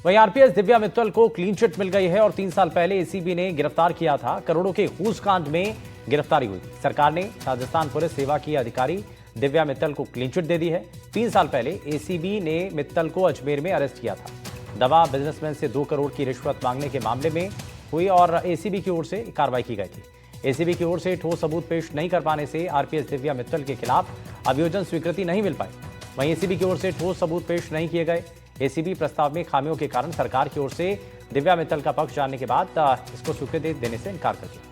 वहीं आरपीएस दिव्या मित्तल को clean chit मिल गई है और 3 साल पहले एसीबी ने गिरफ्तार किया था। करोड़ों के घूस कांड में गिरफ्तारी हुई। सरकार ने राजस्थान पुलिस सेवा की अधिकारी दिव्या मित्तल को क्लीन चिट दे दी है। 3 साल पहले एसीबी ने मित्तल को अजमेर में अरेस्ट किया था। दवा बिजनेसमैन से 2 करोड़ की रिश्वत मांगने के मामले में हुई और एसीबी की ओर से कार्रवाई की गई थी। एसीबी की ओर से ठोस सबूत पेश नहीं कर पाने से आरपीएस दिव्या मित्तल के खिलाफ अभियोजन स्वीकृति नहीं मिल पाई। वहीं एसीबी की ओर से ठोस सबूत पेश नहीं किए गए। एसीबी प्रस्ताव में खामियों के कारण सरकार की ओर से दिव्या मित्तल का पक्ष जानने के बाद इसको स्वीकृति देने से इनकार कर दिया।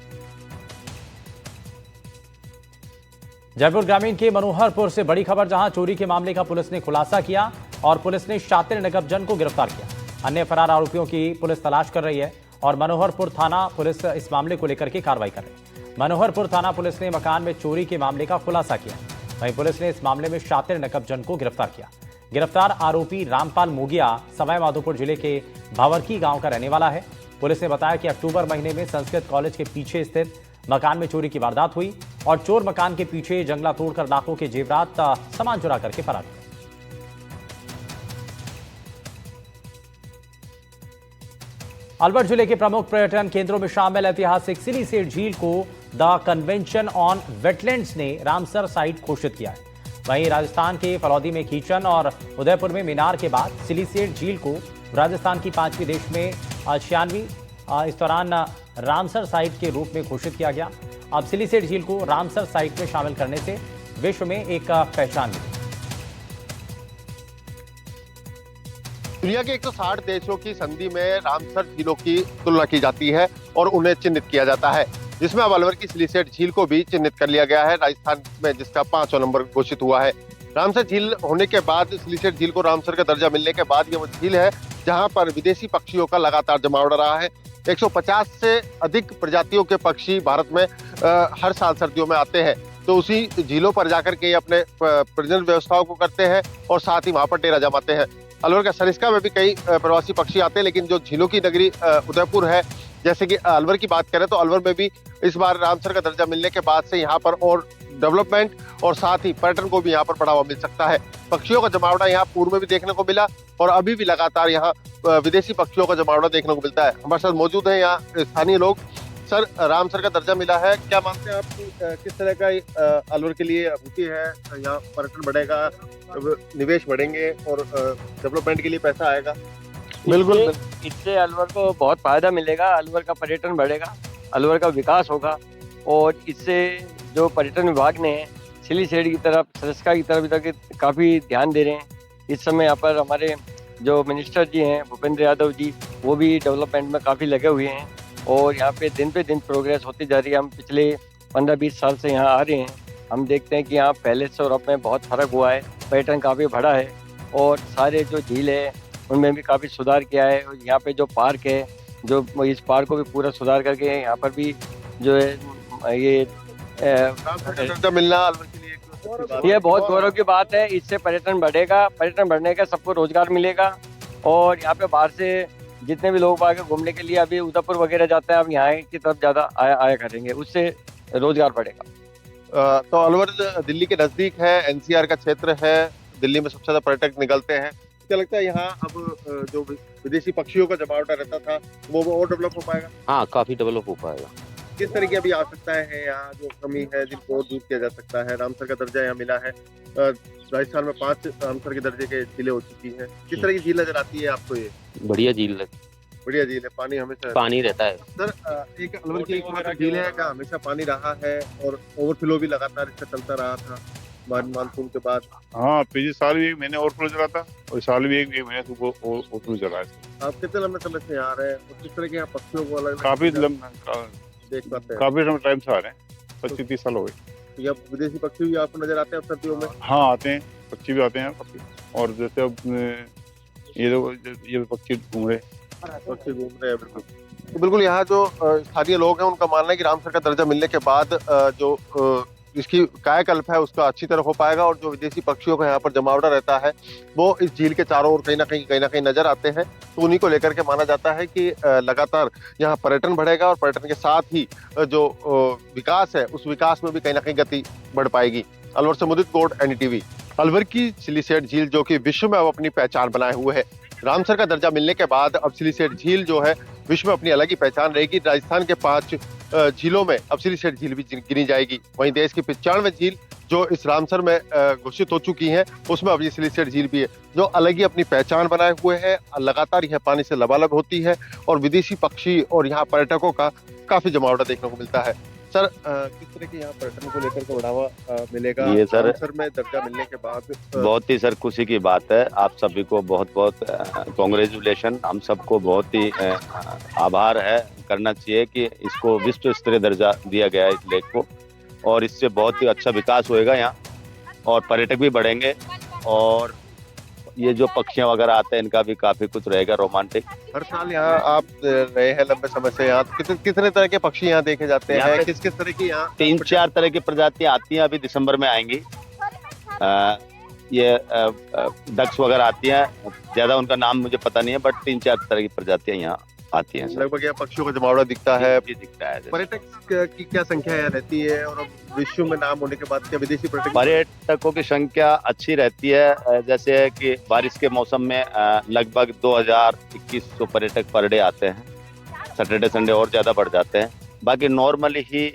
जयपुर ग्रामीण के मनोहरपुर से बड़ी खबर, जहां चोरी के मामले का पुलिस ने खुलासा किया और पुलिस ने शातिर नगबजन को गिरफ्तार किया। अन्य फरार आरोपियों की पुलिस तलाश कर रही है और मनोहरपुर थाना पुलिस इस मामले को लेकर के कार्रवाई कर रही है। मनोहरपुर थाना पुलिस ने मकान में चोरी के मामले का खुलासा किया। वहीं पुलिस ने इस मामले में शातिर नगबजन को गिरफ्तार किया। गिरफ्तार आरोपी रामपाल मोगिया सवाई माधोपुर जिले के भावरकी गांव का रहने वाला है। पुलिस ने बताया कि अक्टूबर महीने में संस्कृत कॉलेज के पीछे स्थित मकान में चोरी की वारदात हुई और चोर मकान के पीछे जंगला तोड़कर लाखों के जेवरात सामान चुरा करके फरार हुए। अलवर जिले के प्रमुख पर्यटन केंद्रों में शामिल ऐतिहासिक सिलीसेट झील को द कन्वेंशन ऑन वेटलैंड्स ने रामसर साइट घोषित किया है। वहीं राजस्थान के फलौदी में कीचन और उदयपुर में मीनार के बाद सिलीसेट झील को राजस्थान की 5वीं देश में 96वीं इस दौरान रामसर साइट के रूप में घोषित किया गया। अब सिलीसेट झील को रामसर साइट में शामिल करने से विश्व में एक पहचान मिली। दुनिया के 160 देशों की संधि में रामसर झीलों की तुलना की जाती है और उन्हें चिन्हित किया जाता है, जिसमें अब अलवर की सिलीसेट झील को भी चिन्हित कर लिया गया है राजस्थान में, जिसका 5वां नंबर घोषित हुआ है। रामसर झील होने के बाद, सिलीसेट झील को रामसर का दर्जा मिलने के बाद, ये वो झील है जहां पर विदेशी पक्षियों का लगातार जमावड़ा रहा है। 150 से अधिक प्रजातियों के पक्षी भारत में हर साल सर्दियों में आते हैं, तो उसी झीलों पर जाकर के अपने प्रजनन व्यवस्थाओं को करते हैं और साथ ही वहां पर डेरा जमाते हैं। अलवर का सरिस्का में भी कई प्रवासी पक्षी आते हैं, लेकिन जो झीलों की नगरी उदयपुर है, जैसे कि अलवर की बात करें तो अलवर में भी इस बार रामसर का दर्जा मिलने के बाद से यहाँ पर और डेवलपमेंट और साथ ही पर्यटन को भी यहाँ पर बढ़ावा मिल सकता है। पक्षियों का जमावड़ा यहाँ पूर्व में भी देखने को मिला और अभी भी लगातार यहाँ विदेशी पक्षियों का जमावड़ा देखने को मिलता है। हमारे साथ मौजूद है यहाँ स्थानीय लोग। सर, रामसर का दर्जा मिला है, क्या मानते हैं आप, किस तरह का अलवर के लिए रुचि है? यहाँ पर्यटन बढ़ेगा, निवेश बढ़ेंगे और डेवलपमेंट के लिए पैसा आएगा? बिल्कुल, इससे अलवर को बहुत फायदा मिलेगा। अलवर का पर्यटन बढ़ेगा, अलवर का विकास होगा और इससे जो पर्यटन विभाग ने सिलीसेट की तरफ, सरिस्का की तरफ इधर काफ़ी ध्यान दे रहे हैं। इस समय यहाँ पर हमारे जो मिनिस्टर जी हैं भूपेंद्र यादव जी, वो भी डेवलपमेंट में काफ़ी लगे हुए हैं और यहाँ पे दिन प्रोग्रेस होती जा रही है। हम पिछले 15-20 साल से यहाँ आ रहे हैं, हम देखते हैं कि यहाँ पहले से और अब में बहुत फर्क हुआ है। पर्यटन काफ़ी बढ़ा है और सारे जो झील है उनमें भी काफ़ी सुधार किया है। और यहाँ पे जो पार्क है, जो इस पार्क को भी पूरा सुधार करके यहाँ पर भी जो है ये मिलना अलवर के लिए ये बहुत गौरव की बात है। इससे पर्यटन बढ़ेगा, पर्यटन बढ़ने का सबको रोजगार मिलेगा और यहाँ पे बाहर से जितने भी लोग आगे घूमने के लिए अभी उदयपुर वगैरह जाते हैं, अब यहाँ की तरफ ज़्यादा आया करेंगे, उससे रोजगार बढ़ेगा। तो अलवर दिल्ली के नज़दीक है, एनसीआर का क्षेत्र है, दिल्ली में सबसे ज़्यादा पर्यटक निकलते हैं। क्या लगता है यहाँ अब जो विदेशी पक्षियों का जमावड़ा रहता था वो और डेवलप हो पाएगा? हाँ, काफी डेवलप हो पाएगा। किस तरह की अभी आवश्यकताएं हैं यहाँ, जो कमी है जिनको और दूर किया जा सकता है? रामसर का दर्जा यहाँ मिला है, राजस्थान में 5 रामसर के दर्जे के झीलें हो चुकी हैं। किस तरह की झील नजर आती है आपको? ये बढ़िया झील है, बढ़िया झील है, पानी हमेशा पानी रहता है। सर, एक अलवर की एक झील है का हमेशा पानी रहा है और ओवरफ्लो भी लगातार इसका चलता रहा था मानसून के बाद। हाँ, पिछले साल भी 1 महीने ओवरफ्लो चला था और साल भी 1 महीने ओवरफ्लो चला है। आप कितने लंबे समय से यहाँ आ रहे हैं और किस तरह के यहाँ पक्षियों को अलग काफी देख पाते हैं? काफी टाइम से आ रहे हैं, 25-30 साल हो गए। या विदेशी पक्षी भी आपको नजर आते हैं सर्दियों में? हाँ, आते हैं, पक्षी भी आते हैं काफी। और जैसे अब ये पक्षी घूम रहे हैं। बिल्कुल यहाँ जो स्थानीय लोग हैं उनका मानना है कि रामसर का दर्जा मिलने के बाद जो इसकी कायाकल्प है उसका अच्छी तरह हो पाएगा और जो विदेशी पक्षियों का यहाँ पर जमावड़ा रहता है वो इस झील के चारों ओर कहीं ना कहीं नजर आते हैं। तो उन्हीं को लेकर के माना जाता है कि लगातार यहाँ पर्यटन बढ़ेगा और पर्यटन के साथ ही जो विकास है उस विकास में भी कहीं ना कहीं गति बढ़ पाएगी। अलवर से मुदित कोड, एनडीटीवी। अलवर की सिलीसेट झील जो कि विश्व में अब अपनी पहचान बनाए हुए है, रामसर का दर्जा मिलने के बाद अब सिलीसेठ झील जो है विश्व में अपनी अलग ही पहचान रहेगी। राजस्थान के 5 झीलों में अब सिलीसेठ झील भी गिनी जाएगी। वहीं देश की 95 झील जो इस रामसर में घोषित हो चुकी हैं, उसमें अब ये सिलीसेठ झील भी है, जो अलग ही अपनी पहचान बनाए हुए है। लगातार यह पानी से लबालब होती है और विदेशी पक्षी और यहाँ पर्यटकों का काफी जमावड़ा देखने को मिलता है। सर, किस तरह के यहाँ पर्यटन को लेकर के बढ़ावा मिलेगा ये सर रामसर में दर्जा मिलने के बाद? बहुत ही सर खुशी की बात है। आप सभी को बहुत बहुत कॉन्ग्रेचुलेशन। हम सबको बहुत ही आभार है करना चाहिए कि इसको विश्व स्तरीय दर्जा दिया गया है इस लेक को, और इससे बहुत ही अच्छा विकास होएगा यहाँ और पर्यटक भी बढ़ेंगे और ये जो पक्षियां वगैरह आते हैं इनका भी काफी कुछ रहेगा रोमांटिक। हर साल यहाँ आप रहे हैं लंबे समय से, यहाँ कितने तरह के पक्षी यहाँ देखे जाते यहाँ हैं? पे किस किस तरह की यहाँ 3-4 तरह की प्रजातियां आती हैं, अभी दिसंबर में आएंगी। ये डक्स वगैरह आती हैं, ज्यादा उनका नाम मुझे पता नहीं है, बट 3-4 तरह की प्रजातियां यहाँ आती हैं सर। लगभग यहाँ पक्षियों का जमावड़ा दिखता है। ये दिखता है। पर्यटक की क्या संख्या यहाँ रहती है और अब विश्व में नाम होने के बाद क्या विदेशी पर्यटकों की संख्या अच्छी रहती है। जैसे कि बारिश के मौसम में लगभग 2000-2100 पर्यटक पर डे आते हैं। सैटरडे संडे और ज्यादा बढ़ जाते हैं। बाकी नॉर्मली ही